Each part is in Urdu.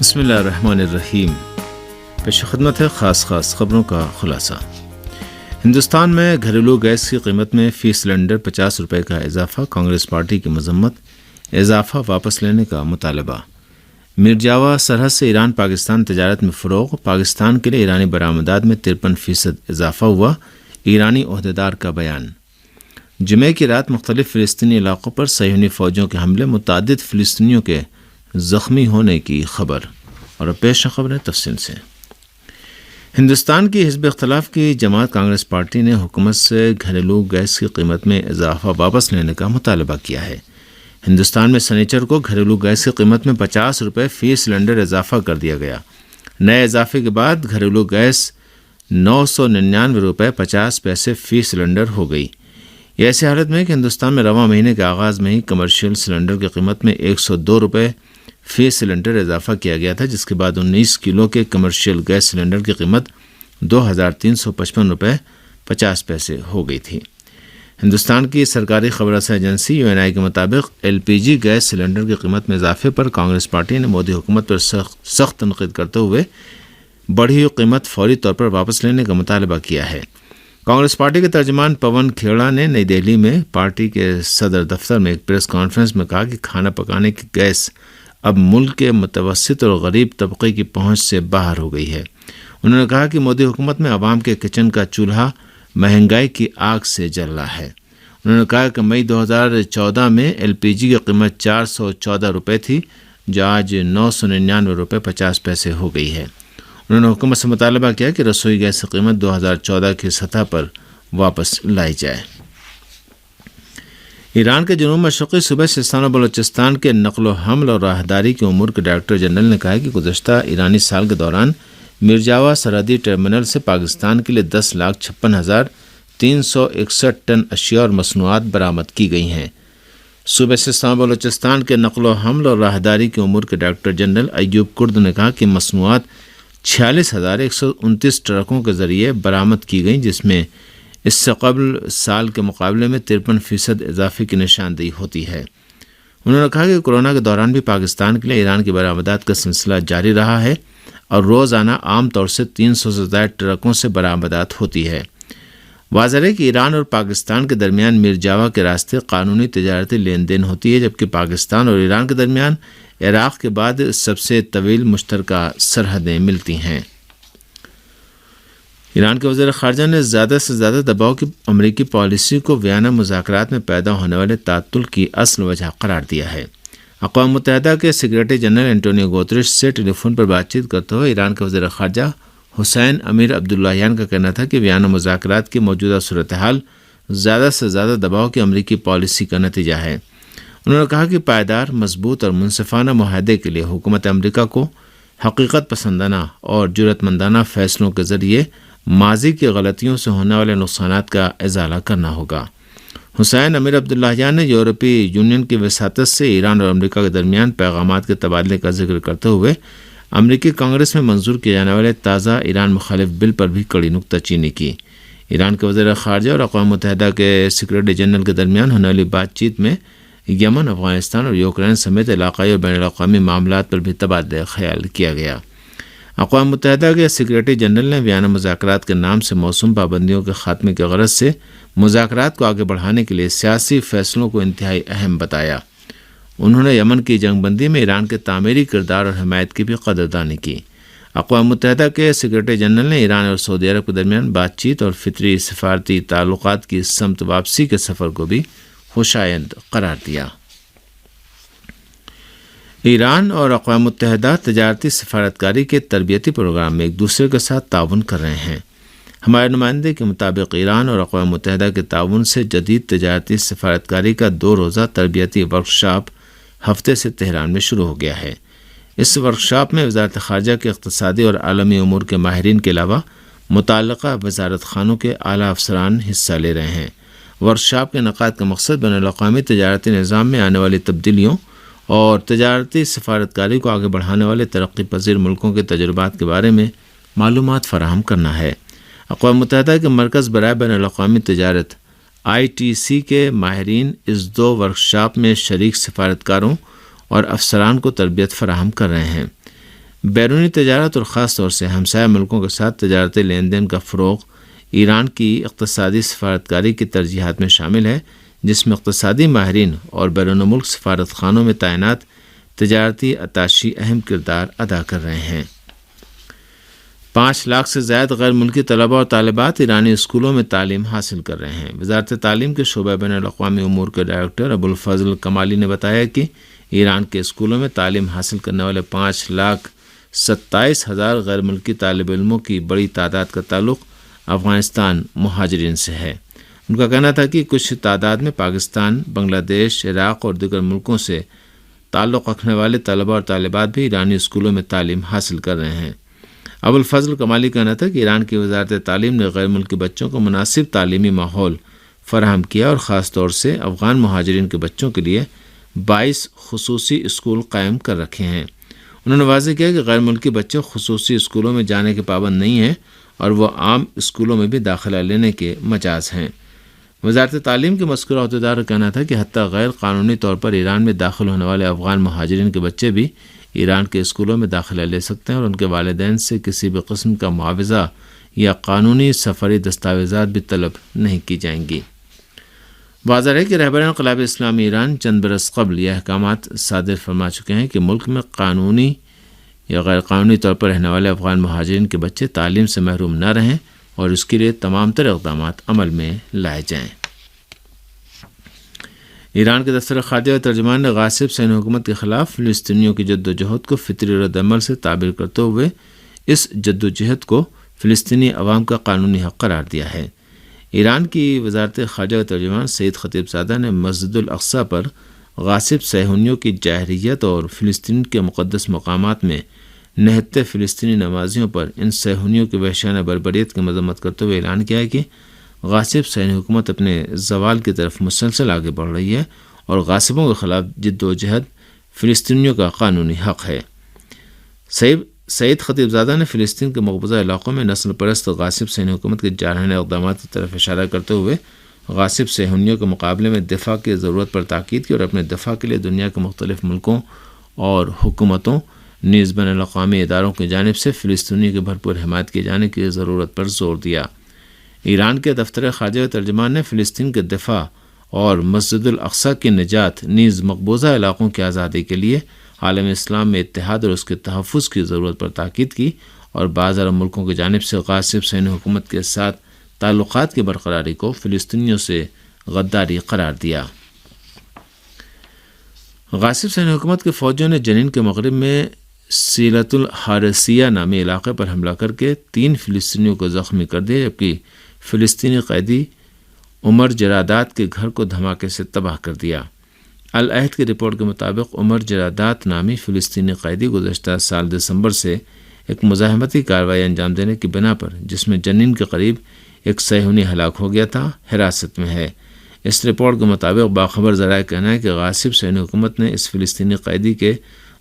بسم اللہ الرحمن الرحیم۔ پیش خدمت ہے خاص خبروں کا خلاصہ۔ ہندوستان میں گھریلو گیس کی قیمت میں فی سلنڈر 50 روپے کا اضافہ، کانگریس پارٹی کی مذمت، اضافہ واپس لینے کا مطالبہ۔ میرجاوا سرحد سے ایران پاکستان تجارت میں فروغ، پاکستان کے لیے ایرانی برآمدات میں 53% اضافہ ہوا، ایرانی عہدیدار کا بیان۔ جمعے کی رات مختلف فلسطینی علاقوں پر صہیونی فوجوں کے حملے، متعدد فلسطینیوں کے زخمی ہونے کی خبر۔ اور پیش خبریں تفصیل سے۔ ہندوستان کی حزب اختلاف کی جماعت کانگریس پارٹی نے حکومت سے گھریلو گیس کی قیمت میں اضافہ واپس لینے کا مطالبہ کیا ہے۔ ہندوستان میں سنیچر کو گھریلو گیس کی قیمت میں 50 روپے فی سلنڈر اضافہ کر دیا گیا۔ نئے اضافے کے بعد گھریلو گیس 999 روپے 50 پیسے فی سلنڈر ہو گئی۔ یہ ایسی حالت میں کہ ہندوستان میں رواں مہینے کے آغاز میں ہی کمرشل سلنڈر کی قیمت میں 102 روپے فی سلنڈر اضافہ کیا گیا تھا، جس کے بعد 19 کلو کے کمرشل گیس سلنڈر کی قیمت 2355 روپے 50 پیسے ہو گئی تھی۔ ہندوستان کی سرکاری خبر رساں ایجنسی UNI کے مطابق LPG گیس سلنڈر کی قیمت میں اضافے پر کانگریس پارٹی نے مودی حکومت پر سخت تنقید کرتے ہوئے بڑھی ہوئی قیمت فوری طور پر واپس لینے کا مطالبہ کیا ہے۔ کانگریس پارٹی کے ترجمان پون کھیڑا نے نئی دہلی میں پارٹی کے صدر دفتر میں ایک پریس کانفرنس میں کہا کہ کھانا پکانے کی گیس اب ملک کے متوسط اور غریب طبقے کی پہنچ سے باہر ہو گئی ہے۔ انہوں نے کہا کہ مودی حکومت میں عوام کے کچن کا چولہا مہنگائی کی آگ سے جل رہا ہے۔ انہوں نے کہا کہ مئی 2014 میں LPG کی قیمت 414 روپے تھی، جو آج 999 روپے 50 پیسے ہو گئی ہے۔ انہوں نے حکومت سے مطالبہ کیا کہ رسوئی گیس کی قیمت 2014 کی سطح پر واپس لائی جائے۔ ایران کے جنوب مشرقی صوبے سیستان و بلوچستان کے نقل و حمل اور راہداری کے امور کے ڈائریکٹر جنرل نے کہا کہ گزشتہ ایرانی سال کے دوران میرجاوا سرحدی ٹرمینل سے پاکستان کے لیے 10,56,361 ٹن اشیاء اور مصنوعات برآمد کی گئی ہیں۔ صوبے سیستان و بلوچستان کے نقل و حمل اور راہداری کے امور کے ڈائریکٹر جنرل ایوب کرد نے کہا کہ مصنوعات 46,129 ٹرکوں کے ذریعے برآمد کی گئیں، جس میں اس سے قبل سال کے مقابلے میں 53% اضافے کی نشاندہی ہوتی ہے۔ انہوں نے کہا کہ کورونا کے دوران بھی پاکستان کے لیے ایران کی برآمدات کا سلسلہ جاری رہا ہے اور روزانہ عام طور سے 300 سے زائد ٹرکوں سے برآمدات ہوتی ہے۔ واضح ہے کہ ایران اور پاکستان کے درمیان میرجاوا کے راستے قانونی تجارتی لین دین ہوتی ہے، جبکہ پاکستان اور ایران کے درمیان عراق کے بعد سب سے طویل مشترکہ سرحدیں ملتی ہیں۔ ایران کے وزیر خارجہ نے زیادہ سے زیادہ دباؤ کی امریکی پالیسی کو ویانا مذاکرات میں پیدا ہونے والے تعطل کی اصل وجہ قرار دیا ہے۔ اقوام متحدہ کے سیکریٹری جنرل انٹونیو گوتریش سے ٹیلی فون پر بات چیت کرتے ہوئے ایران کے وزیر خارجہ حسین امیر عبداللہیان کا کہنا تھا کہ ویانا مذاکرات کی موجودہ صورتحال زیادہ سے زیادہ دباؤ کی امریکی پالیسی کا نتیجہ ہے۔ انہوں نے کہا کہ پائیدار، مضبوط اور منصفانہ معاہدے کے لیے حکومت امریکہ کو حقیقت پسندانہ اور جرأت مندانہ فیصلوں کے ذریعے ماضی کی غلطیوں سے ہونے والے نقصانات کا ازالہ کرنا ہوگا۔ حسین امیر عبداللہیان نے یورپی یونین کی وساطت سے ایران اور امریکہ کے درمیان پیغامات کے تبادلے کا ذکر کرتے ہوئے امریکی کانگریس میں منظور کیے جانے والے تازہ ایران مخالف بل پر بھی کڑی نکتہ چینی کی۔ ایران کے وزیر خارجہ اور اقوام متحدہ کے سیکریٹری جنرل کے درمیان ہونے والی بات چیت میں یمن، افغانستان اور یوکرین سمیت علاقائی اور بین الاقوامی معاملات پر بھی تبادلہ خیال کیا گیا۔ اقوام متحدہ کے سیکریٹری جنرل نے ویانا مذاکرات کے نام سے موسوم پابندیوں کے خاتمے کے غرض سے مذاکرات کو آگے بڑھانے کے لیے سیاسی فیصلوں کو انتہائی اہم بتایا۔ انہوں نے یمن کی جنگ بندی میں ایران کے تعمیری کردار اور حمایت کی بھی قدردانی کی۔ اقوام متحدہ کے سیکریٹری جنرل نے ایران اور سعودی عرب کے درمیان بات چیت اور فطری سفارتی تعلقات کی سمت واپسی کے سفر کو بھی خوشائند قرار دیا۔ ایران اور اقوام متحدہ تجارتی سفارتکاری کے تربیتی پروگرام میں ایک دوسرے کے ساتھ تعاون کر رہے ہیں۔ ہمارے نمائندے کے مطابق ایران اور اقوام متحدہ کے تعاون سے جدید تجارتی سفارتکاری کا 2 روزہ تربیتی ورکشاپ ہفتے سے تہران میں شروع ہو گیا ہے۔ اس ورکشاپ میں وزارت خارجہ کے اقتصادی اور عالمی امور کے ماہرین کے علاوہ متعلقہ وزارت خانوں کے اعلیٰ افسران حصہ لے رہے ہیں۔ ورکشاپ کے انعقاد کا مقصد بین الاقوامی تجارتی نظام میں آنے والی تبدیلیوں اور تجارتی سفارتکاری کو آگے بڑھانے والے ترقی پذیر ملکوں کے تجربات کے بارے میں معلومات فراہم کرنا ہے۔ اقوام متحدہ کے مرکز برائے بین الاقوامی تجارت ITC کے ماہرین اس 2 ورکشاپ میں شریک سفارتکاروں اور افسران کو تربیت فراہم کر رہے ہیں۔ بیرونی تجارت اور خاص طور سے ہمسایہ ملکوں کے ساتھ تجارتی لین دین کا فروغ ایران کی اقتصادی سفارتکاری کی ترجیحات میں شامل ہے، جس میں اقتصادی ماہرین اور بیرون ملک سفارت خانوں میں تعینات تجارتی اتاشی اہم کردار ادا کر رہے ہیں۔ 5 لاکھ سے زائد غیر ملکی طلباء اور طالبات ایرانی اسکولوں میں تعلیم حاصل کر رہے ہیں۔ وزارت تعلیم کے شعبہ بین الاقوامی امور کے ڈائریکٹر ابوالفضل کمالی نے بتایا کہ ایران کے اسکولوں میں تعلیم حاصل کرنے والے 5,27,000 غیر ملکی طالب علموں کی بڑی تعداد کا تعلق افغانستان مہاجرین سے ہے۔ ان کا کہنا تھا کہ کچھ تعداد میں پاکستان، بنگلہ دیش، عراق اور دیگر ملکوں سے تعلق رکھنے والے طلباء اور طالبات بھی ایرانی اسکولوں میں تعلیم حاصل کر رہے ہیں۔ ابوالفضل کمالی کا کہنا تھا کہ ایران کی وزارت تعلیم نے غیر ملکی بچوں کو مناسب تعلیمی ماحول فراہم کیا اور خاص طور سے افغان مہاجرین کے بچوں کے لیے 22 خصوصی اسکول قائم کر رکھے ہیں۔ انہوں نے واضح کیا کہ غیر ملکی بچے خصوصی اسکولوں میں جانے کے پابند نہیں ہیں اور وہ عام اسکولوں میں بھی داخلہ لینے کے مجاز ہیں۔ وزارت تعلیم کے مذکورہ عہدیدار کا کہنا تھا کہ حتیٰ غیر قانونی طور پر ایران میں داخل ہونے والے افغان مہاجرین کے بچے بھی ایران کے اسکولوں میں داخلہ لے سکتے ہیں اور ان کے والدین سے کسی بھی قسم کا معاوضہ یا قانونی سفری دستاویزات بھی طلب نہیں کی جائیں گی۔ واضح ہے کہ رہبر انقلاب اسلامی ایران چند برس قبل یہ احکامات صادر فرما چکے ہیں کہ ملک میں قانونی یا غیر قانونی طور پر رہنے والے افغان مہاجرین کے بچے تعلیم سے محروم نہ رہیں اور اس کے لیے تمام تر اقدامات عمل میں لائے جائیں۔ ایران کے دفتر خارجہ ترجمان نے غاصب صہیونی حکومت کے خلاف فلسطینیوں کی جد و جہد کو فطری رد عمل سے تعبیر کرتے ہوئے اس جد و جہد کو فلسطینی عوام کا قانونی حق قرار دیا ہے۔ ایران کی وزارت خارجہ ترجمان سید خطیب زادہ نے مسجد الاقصی پر غاصب صہیونیوں کی جاہریت اور فلسطین کے مقدس مقامات میں نہتے فلسطینی نمازیوں پر ان صہیونیوں کی وحشیانہ بربریت کی مذمت کرتے ہوئے اعلان کیا ہے کہ غاصب صہیونی حکومت اپنے زوال کی طرف مسلسل آگے بڑھ رہی ہے اور غاصبوں کے خلاف جد و جہد فلسطینیوں کا قانونی حق ہے۔ سعید خطیب زادہ نے فلسطین کے مقبوضہ علاقوں میں نسل پرست غاصب صہیونی حکومت کے جارحانہ اقدامات کی طرف اشارہ کرتے ہوئے غاصب صہیونیوں کے مقابلے میں دفاع کی ضرورت پر تاکید کی اور اپنے دفاع کے لیے دنیا کے مختلف ملکوں اور حکومتوں نیز بین الاقوامی اداروں کی جانب سے فلسطینیوں کی بھرپور حمایت کیے جانے کی ضرورت پر زور دیا۔ ایران کے دفتر خارجہ ترجمان نے فلسطین کے دفاع اور مسجد الاقصی کی نجات نیز مقبوضہ علاقوں کی آزادی کے لیے عالم اسلام میں اتحاد اور اس کے تحفظ کی ضرورت پر تاکید کی اور بعض عرب ملکوں کی جانب سے غاصب صہیونی حکومت کے ساتھ تعلقات کی برقراری کو فلسطینیوں سے غداری قرار دیا۔ غاصب صہیونی حکومت کے فوجیوں نے جنین کے مغرب میں سیلۃ الحارثیہ نامی علاقے پر حملہ کر کے 3 فلسطینیوں کو زخمی کر دیا، جبکہ فلسطینی قیدی عمر جرادات کے گھر کو دھماکے سے تباہ کر دیا۔ العہد کی رپورٹ کے مطابق عمر جرادات نامی فلسطینی قیدی گزشتہ سال دسمبر سے ایک مزاحمتی کارروائی انجام دینے کی بنا پر، جس میں جنین کے قریب ایک صہیونی ہلاک ہو گیا تھا، حراست میں ہے۔ اس رپورٹ کے مطابق باخبر ذرائع کہنا ہے کہ غاصب صہیونی حکومت نے اس فلسطینی قیدی کے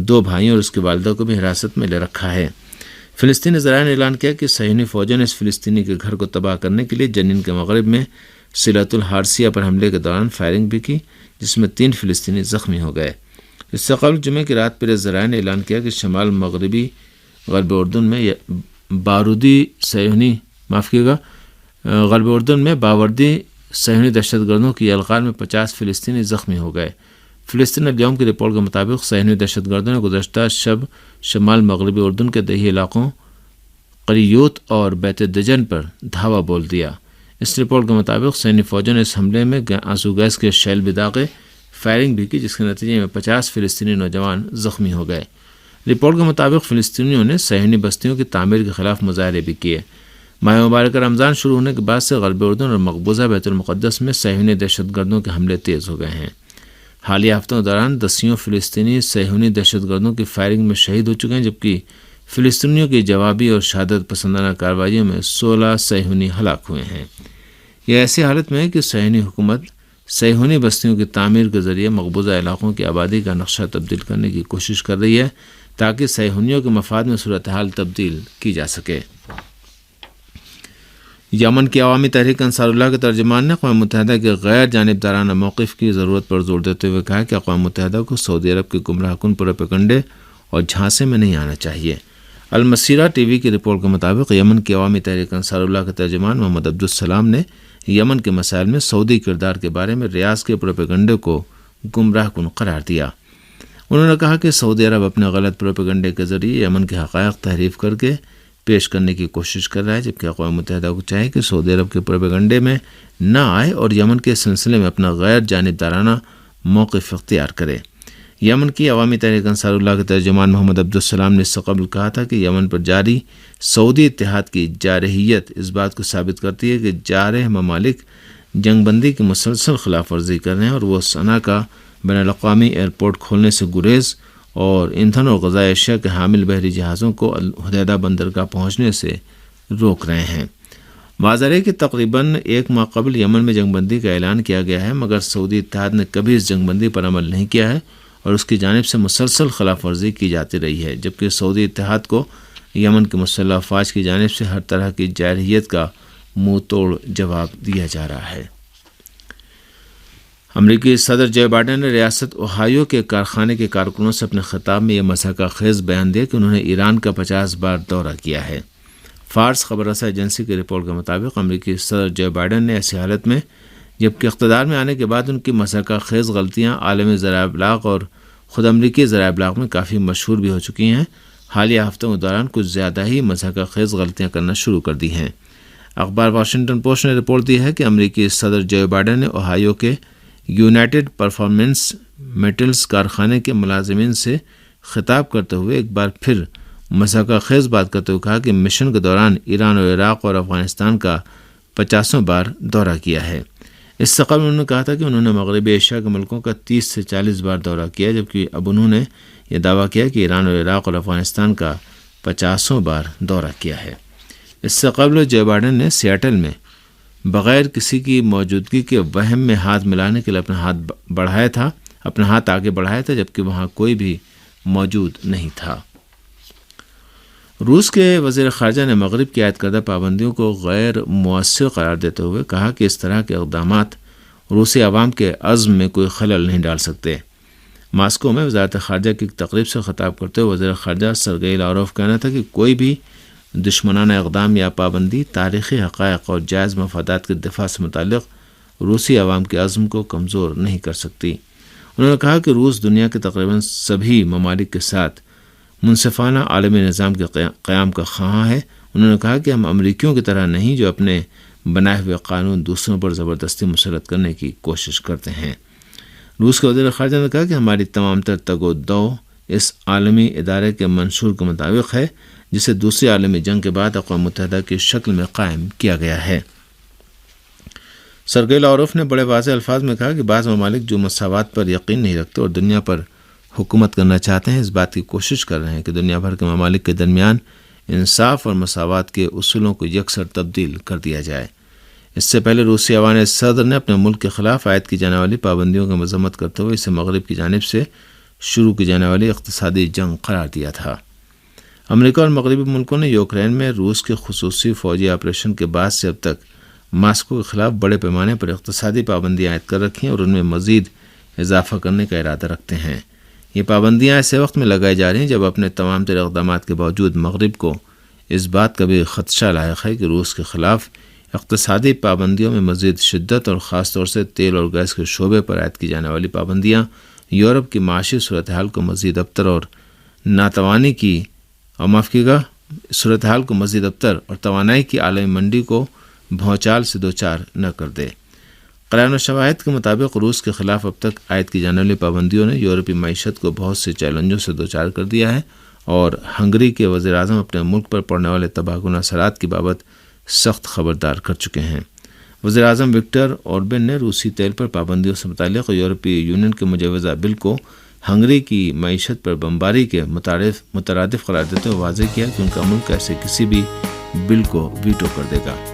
2 بھائیوں اور اس کی والدہ کو بھی حراست میں لے رکھا ہے۔ فلسطینی ذرائع نے اعلان کیا کہ صہیونی فوجوں نے اس فلسطینی کے گھر کو تباہ کرنے کے لیے جنین کے مغرب میں سیلۃ الحارثیہ پر حملے کے دوران فائرنگ بھی کی، جس میں 3 فلسطینی زخمی ہو گئے۔ اس سے قبل جمعے کی رات پریس ذرائع نے اعلان کیا کہ شمال مغربی غرب اردن میں غرب اردن میں باوردی صہیونی دہشت گردوں کی یلغار میں 50 فلسطینی زخمی ہو گئے۔ فلسطین اليوم کی رپورٹ کے مطابق صہیونی دہشت گردوں نے گزشتہ شب شمال مغربی اردن کے دیہی علاقوں قریوت اور بیت دجن پر دھاوا بول دیا۔ اس رپورٹ کے مطابق صہیونی فوجوں نے اس حملے میں آنسو گیس کے شیل بھی داغے، فائرنگ بھی کی، جس کے نتیجے میں 50 فلسطینی نوجوان زخمی ہو گئے۔ رپورٹ کے مطابق فلسطینیوں نے صہیونی بستیوں کی تعمیر کے خلاف مظاہرے بھی کیے۔ ماہ مبارکہ رمضان شروع ہونے کے بعد سے غرب اردن اور مقبوضہ بیت المقدس میں صہیونی دہشت گردوں کے حملے تیز ہو گئے ہیں۔ حالیہ ہفتوں کے دوران دسیوں فلسطینی صہیونی دہشت گردوں کی فائرنگ میں شہید ہو چکے ہیں، جبکہ فلسطینیوں کی جوابی اور شہادت پسندانہ کارروائیوں میں 16 صہیونی ہلاک ہوئے ہیں۔ یہ ایسی حالت میں ہے کہ صہیونی حکومت صہیونی بستیوں کی تعمیر کے ذریعے مقبوضہ علاقوں کی آبادی کا نقشہ تبدیل کرنے کی کوشش کر رہی ہے تاکہ صہیونیوں کے مفاد میں صورتحال تبدیل کی جا سکے۔ یمن کی عوامی تحریک انصار اللہ کے ترجمان نے اقوام متحدہ کے غیر جانبدارانہ موقف کی ضرورت پر زور دیتے ہوئے کہا کہ اقوام متحدہ کو سعودی عرب کے گمراہ کن پروپیگنڈے اور جھانسے میں نہیں آنا چاہیے۔ المسیرہ ٹی وی کی رپورٹ کے مطابق یمن کی عوامی تحریک انصار اللہ کے ترجمان محمد عبدالسلام نے یمن کے مسائل میں سعودی کردار کے بارے میں ریاض کے پروپیگنڈے کو گمراہ کن قرار دیا۔ انہوں نے کہا کہ سعودی عرب اپنے غلط پروپیگنڈے کے ذریعے یمن کے حقائق تحریف کر کے پیش کرنے کی کوشش کر رہا ہے، جبکہ اقوام متحدہ کو چاہے کہ سعودی عرب کے پروپیگنڈے میں نہ آئے اور یمن کے سلسلے میں اپنا غیر جانبدارانہ موقف اختیار کرے۔ یمن کی عوامی تحریک انصار اللہ کے ترجمان محمد عبدالسلام نے اس سے قبل کہا تھا کہ یمن پر جاری سعودی اتحاد کی جارحیت اس بات کو ثابت کرتی ہے کہ جارح ممالک جنگ بندی کی مسلسل خلاف ورزی کر رہے ہیں اور وہ صنعاء کا بین الاقوامی ایئرپورٹ کھولنے سے گریز اور ایندھن اور غذائی اشیاء کے حامل بحری جہازوں کو الحدیدہ بندرگاہ پہنچنے سے روک رہے ہیں۔ واضح ہے کہ تقریباً ایک ماہ قبل یمن میں جنگ بندی کا اعلان کیا گیا ہے، مگر سعودی اتحاد نے کبھی اس جنگ بندی پر عمل نہیں کیا ہے اور اس کی جانب سے مسلسل خلاف ورزی کی جاتی رہی ہے، جبکہ سعودی اتحاد کو یمن کے مسلح افواج کی جانب سے ہر طرح کی جارحیت کا منہ توڑ جواب دیا جا رہا ہے۔ امریکی صدر جو بائیڈن نے ریاست اوہایو کے کارخانے کے کارکنوں سے اپنے خطاب میں یہ مضحکہ خیز بیان دیا کہ انہوں نے ایران کا 50 بار دورہ کیا ہے۔ فارس خبر رساں ایجنسی کی رپورٹ کے مطابق امریکی صدر جو بائیڈن نے ایسی حالت میں جبکہ اقتدار میں آنے کے بعد ان کی مضحکہ خیز غلطیاں عالمی ذرائع ابلاغ اور خود امریکی ذرائع ابلاغ میں کافی مشہور بھی ہو چکی ہیں، حالیہ ہفتوں کے دوران کچھ زیادہ ہی مضحکہ خیز غلطیاں کرنا شروع کر دی ہیں۔ اخبار واشنگٹن پوسٹ نے رپورٹ دی ہے کہ امریکی صدر جو بائیڈن نے اوہایو کے یونائٹڈ پرفارمنس میٹلز کارخانے کے ملازمین سے خطاب کرتے ہوئے ایک بار پھر مضحکہ خیز بات کرتے ہوئے کہا کہ مشن کے دوران ایران اور عراق اور افغانستان کا 50 بار دورہ کیا ہے۔ اس سے قبل انہوں نے کہا تھا کہ انہوں نے مغربی ایشیا کے ملکوں کا 30 سے 40 بار دورہ کیا، جبکہ اب انہوں نے یہ دعویٰ کیا کہ ایران اور عراق اور افغانستان کا 50 بار دورہ کیا ہے۔ اس سے قبل جو بائیڈن نے سیاٹل میں بغیر کسی کی موجودگی کے وہم میں ہاتھ ملانے کے لیے اپنا ہاتھ آگے بڑھایا تھا، جبکہ وہاں کوئی بھی موجود نہیں تھا۔ روس کے وزیر خارجہ نے مغرب کی عائد کردہ پابندیوں کو غیر مؤثر قرار دیتے ہوئے کہا کہ اس طرح کے اقدامات روسی عوام کے عزم میں کوئی خلل نہیں ڈال سکتے۔ ماسکو میں وزارت خارجہ کی تقریب سے خطاب کرتے ہوئے وزیر خارجہ سرگئی لاروف کہنا تھا کہ کوئی بھی دشمنانہ اقدام یا پابندی تاریخی حقائق اور جائز مفادات کے دفاع سے متعلق روسی عوام کے عزم کو کمزور نہیں کر سکتی۔ انہوں نے کہا کہ روس دنیا کے تقریباً سبھی ممالک کے ساتھ منصفانہ عالمی نظام کے قیام کا خواہاں ہے۔ انہوں نے کہا کہ ہم امریکیوں کی طرح نہیں جو اپنے بنائے ہوئے قانون دوسروں پر زبردستی مسلط کرنے کی کوشش کرتے ہیں۔ روس کے وزیر خارجہ نے کہا کہ ہماری تمام تر تگ و دو اس عالمی ادارے کے منشور کے مطابق ہے جسے دوسری عالمی جنگ کے بعد اقوام متحدہ کی شکل میں قائم کیا گیا ہے۔ سرگئی لاروف نے بڑے واضح الفاظ میں کہا کہ بعض ممالک جو مساوات پر یقین نہیں رکھتے اور دنیا پر حکومت کرنا چاہتے ہیں، اس بات کی کوشش کر رہے ہیں کہ دنیا بھر کے ممالک کے درمیان انصاف اور مساوات کے اصولوں کو یکسر تبدیل کر دیا جائے۔ اس سے پہلے روسی ایوان صدر نے اپنے ملک کے خلاف عائد کی جانے والی پابندیوں کی مذمت کرتے ہوئے اسے مغرب کی جانب سے شروع کی جانے والی اقتصادی جنگ قرار دیا تھا۔ امریکہ اور مغربی ملکوں نے یوکرین میں روس کے خصوصی فوجی آپریشن کے بعد سے اب تک ماسکو کے خلاف بڑے پیمانے پر اقتصادی پابندیاں عائد کر رکھی ہیں اور ان میں مزید اضافہ کرنے کا ارادہ رکھتے ہیں۔ یہ پابندیاں ایسے وقت میں لگائی جا رہی ہیں جب اپنے تمام تر اقدامات کے باوجود مغرب کو اس بات کا بھی خدشہ لاحق ہے کہ روس کے خلاف اقتصادی پابندیوں میں مزید شدت اور خاص طور سے تیل اور گیس کے شعبے پر عائد کی جانے والی پابندیاں یورپ کی معاشی صورتحال کو مزید ابتر اور صورتحال کو مزید ابتر اور توانائی کی عالمی منڈی کو بھونچال سے دوچار نہ کر دے۔ قرآن و شواہد کے مطابق روس کے خلاف اب تک عائد کی جانے والی پابندیوں نے یورپی معیشت کو بہت سے چیلنجوں سے دوچار کر دیا ہے اور ہنگری کے وزیر اعظم اپنے ملک پر پڑنے والے تباہ کن اثرات کی بابت سخت خبردار کر چکے ہیں۔ وزیر اعظم وکٹر اوربین نے روسی تیل پر پابندیوں سے متعلق یورپی یونین کے مجوزہ بل کو ہنگری کی معیشت پر بمباری کے مترادف قرار دیتے ہوئے واضح کیا کہ ان کا ملک ایسے کسی بھی بل کو ویٹو کر دے گا۔